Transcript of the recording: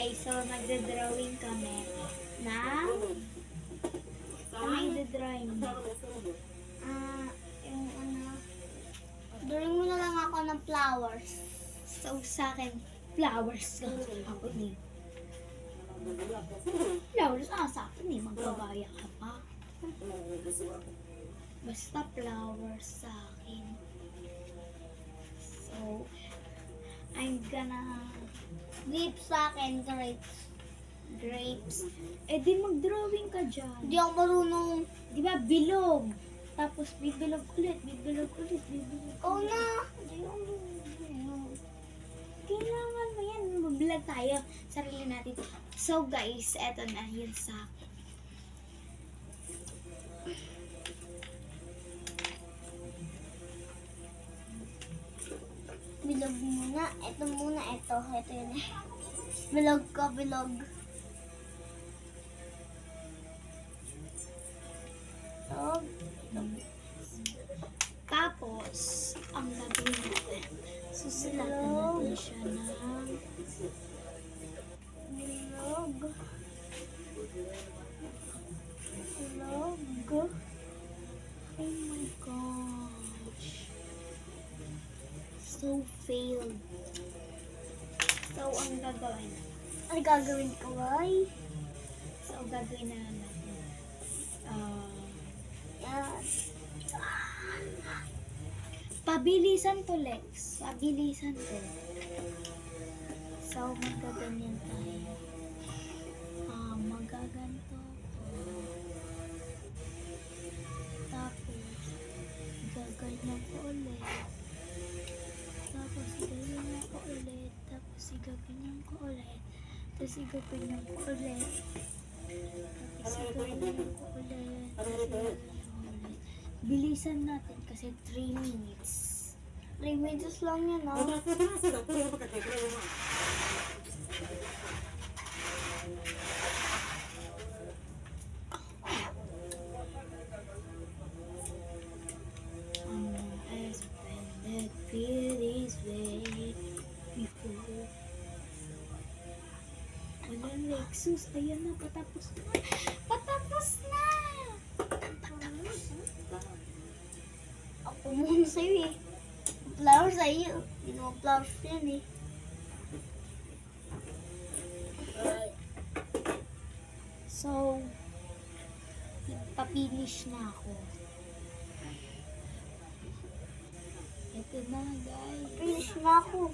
guys, so magdodrawing kami ng magdodrawing yung ano, drawing mo na lang ako ng flowers. So sa akin, flowers lang ako din. Flowers sa akin eh, magpabaya ka pa. Basta flowers sa akin. So, I'm gonna grapes sa akin, grapes. Eh di mag-drawing ka dyan. Hindi ako marunong. Di ba bilog? Tapos bibilog ulit, bibilog ulit, bibilog ulit. Oo na. Kailangan mo yan. Mag-vlog tayo. Sarili natin. So guys, eto na yun sa akin. Bilog muna. Ito muna. Ito yun eh. Bilog ko, bilog. So, tapos, ang gagawin natin, susulatan natin siya ng bilog. Bilog. Oh my gosh. So failed. So, ang gagawin? Ano gagawin ko, ay? So, gagawin na natin. Pabilisan to, Lex. Pabilisan to. So, magaganyan tayo. Magaganto. Tapos, gaganyan ko ulit. Tapos, gaganyan ko ulit. Tapos, gaganyan ko ulit. Tapos, gaganyan ko ulit. Tapos, gaganyan ko ulit. Bilisan natin kasi 3 minutes. 3 minutes lang yan, ha? Suspended feel this way before. Wala, Lexus. Ayan na, patapos na. Patapos na! Ako muna sa'yo eh. Flowers sa'yo. Hindi naman flowers yan eh. So, papinish na ako. Ito na guys. Finish na ako.